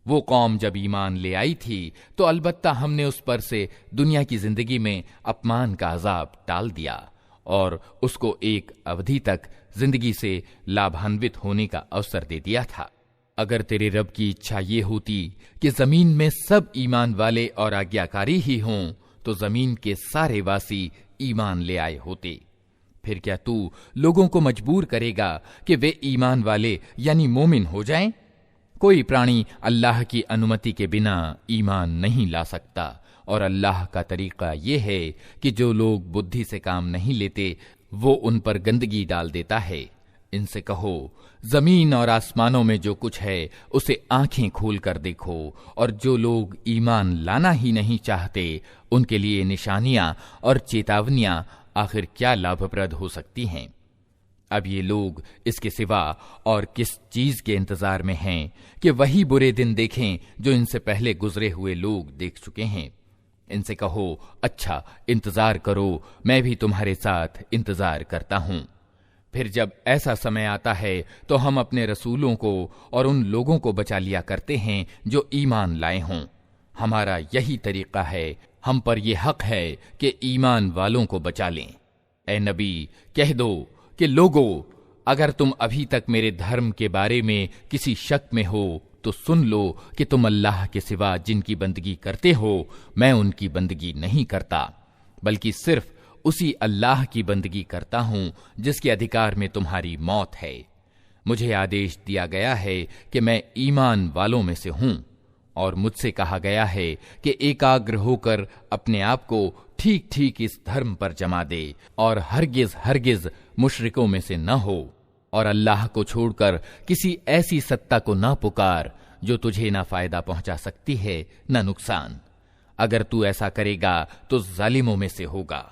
वो कौम जब ईमान ले आई थी तो अलबत्ता हमने उस पर से दुनिया की जिंदगी में अपमान का अजाब टाल दिया और उसको एक अवधि तक जिंदगी से लाभान्वित होने का अवसर दे दिया था। अगर तेरे रब की इच्छा ये होती कि जमीन में सब ईमान वाले और आज्ञाकारी ही हों तो जमीन के सारे वासी ईमान ले आए होते। फिर क्या तू लोगों को मजबूर करेगा कि वे ईमान वाले यानी मोमिन हो जाएं? कोई प्राणी अल्लाह की अनुमति के बिना ईमान नहीं ला सकता और अल्लाह का तरीका ये है कि जो लोग बुद्धि से काम नहीं लेते वो उन पर गंदगी डाल देता है। इनसे कहो, जमीन और आसमानों में जो कुछ है उसे आंखें खोल कर देखो, और जो लोग ईमान लाना ही नहीं चाहते उनके लिए निशानियां और चेतावनियां आखिर क्या लाभप्रद हो सकती हैं। अब ये लोग इसके सिवा और किस चीज के इंतजार में हैं कि वही बुरे दिन देखें जो इनसे पहले गुजरे हुए लोग देख चुके हैं। इनसे कहो, अच्छा इंतजार करो, मैं भी तुम्हारे साथ इंतजार करता हूं। फिर जब ऐसा समय आता है तो हम अपने रसूलों को और उन लोगों को बचा लिया करते हैं जो ईमान लाए हों। हमारा यही तरीका है, हम पर यह हक है कि ईमान वालों को बचा लें। ए नबी, कह दो कि लोगों, अगर तुम अभी तक मेरे धर्म के बारे में किसी शक में हो तो सुन लो कि तुम अल्लाह के सिवा जिनकी बंदगी करते हो मैं उनकी बंदगी नहीं करता, बल्कि सिर्फ उसी अल्लाह की बंदगी करता हूं जिसके अधिकार में तुम्हारी मौत है। मुझे आदेश दिया गया है कि मैं ईमान वालों में से हूं और मुझसे कहा गया है कि एकाग्र होकर अपने आप को ठीक ठीक इस धर्म पर जमा दे और हरगिज हरगिज मुशरिकों में से न हो, और अल्लाह को छोड़कर किसी ऐसी सत्ता को न पुकार जो तुझे ना फायदा पहुंचा सकती है न नुकसान। अगर तू ऐसा करेगा तो जालिमों में से होगा।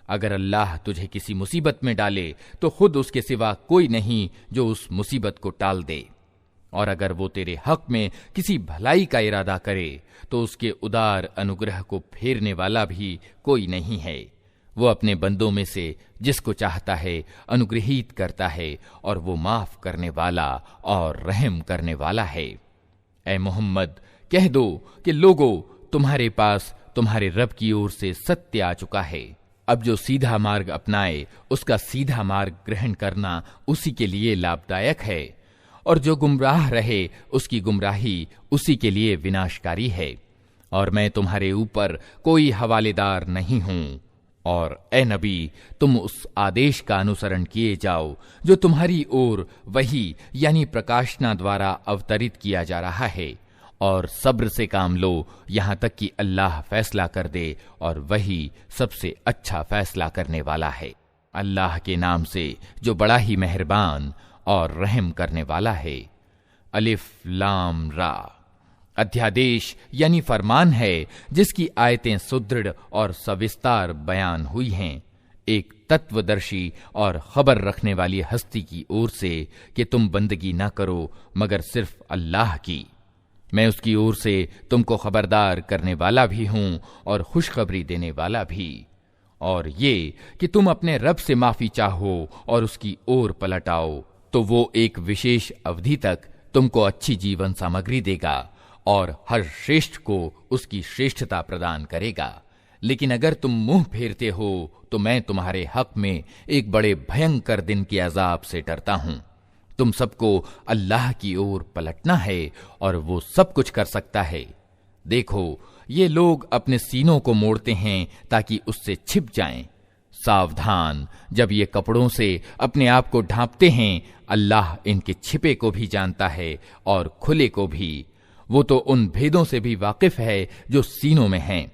अगर अल्लाह तुझे किसी मुसीबत में डाले तो खुद उसके सिवा कोई नहीं जो उस मुसीबत को टाल दे, और अगर वो तेरे हक में किसी भलाई का इरादा करे तो उसके उदार अनुग्रह को फेरने वाला भी कोई नहीं है। वो अपने बंदों में से जिसको चाहता है अनुग्रहित करता है और वो माफ करने वाला और रहम करने वाला है। ऐ मोहम्मद, कह दो कि लोगों, तुम्हारे पास तुम्हारे रब की ओर से सत्य आ चुका है। अब जो सीधा मार्ग अपनाए उसका सीधा मार्ग ग्रहण करना उसी के लिए लाभदायक है, और जो गुमराह रहे उसकी गुमराही उसी के लिए विनाशकारी है। और मैं तुम्हारे ऊपर कोई हवालेदार नहीं हूं। और ए नबी, तुम उस आदेश का अनुसरण किए जाओ जो तुम्हारी ओर वही यानी प्रकाशना द्वारा अवतरित किया जा रहा है, और सब्र से काम लो यहां तक कि अल्लाह फैसला कर दे, और वही सबसे अच्छा फैसला करने वाला है। अल्लाह के नाम से जो बड़ा ही मेहरबान और रहम करने वाला है। अलिफ लाम रा अध्यादेश यानी फरमान है जिसकी आयतें सुदृढ़ और सविस्तार बयान हुई हैं, एक तत्वदर्शी और खबर रखने वाली हस्ती की ओर से कि तुम बंदगी न करो मगर सिर्फ अल्लाह की। मैं उसकी ओर से तुमको खबरदार करने वाला भी हूं और खुशखबरी देने वाला भी, और ये कि तुम अपने रब से माफी चाहो और उसकी ओर पलट आओ तो वो एक विशेष अवधि तक तुमको अच्छी जीवन सामग्री देगा और हर श्रेष्ठ को उसकी श्रेष्ठता प्रदान करेगा। लेकिन अगर तुम मुंह फेरते हो तो मैं तुम्हारे हक में एक बड़े भयंकर दिन के अजाब से डरता हूं। तुम सबको अल्लाह की ओर पलटना है और वो सब कुछ कर सकता है। देखो, ये लोग अपने सीनों को मोड़ते हैं ताकि उससे छिप जाएं। सावधान, जब ये कपड़ों से अपने आप को ढांपते हैं, अल्लाह इनके छिपे को भी जानता है और खुले को भी। वो तो उन भेदों से भी वाकिफ है जो सीनों में हैं।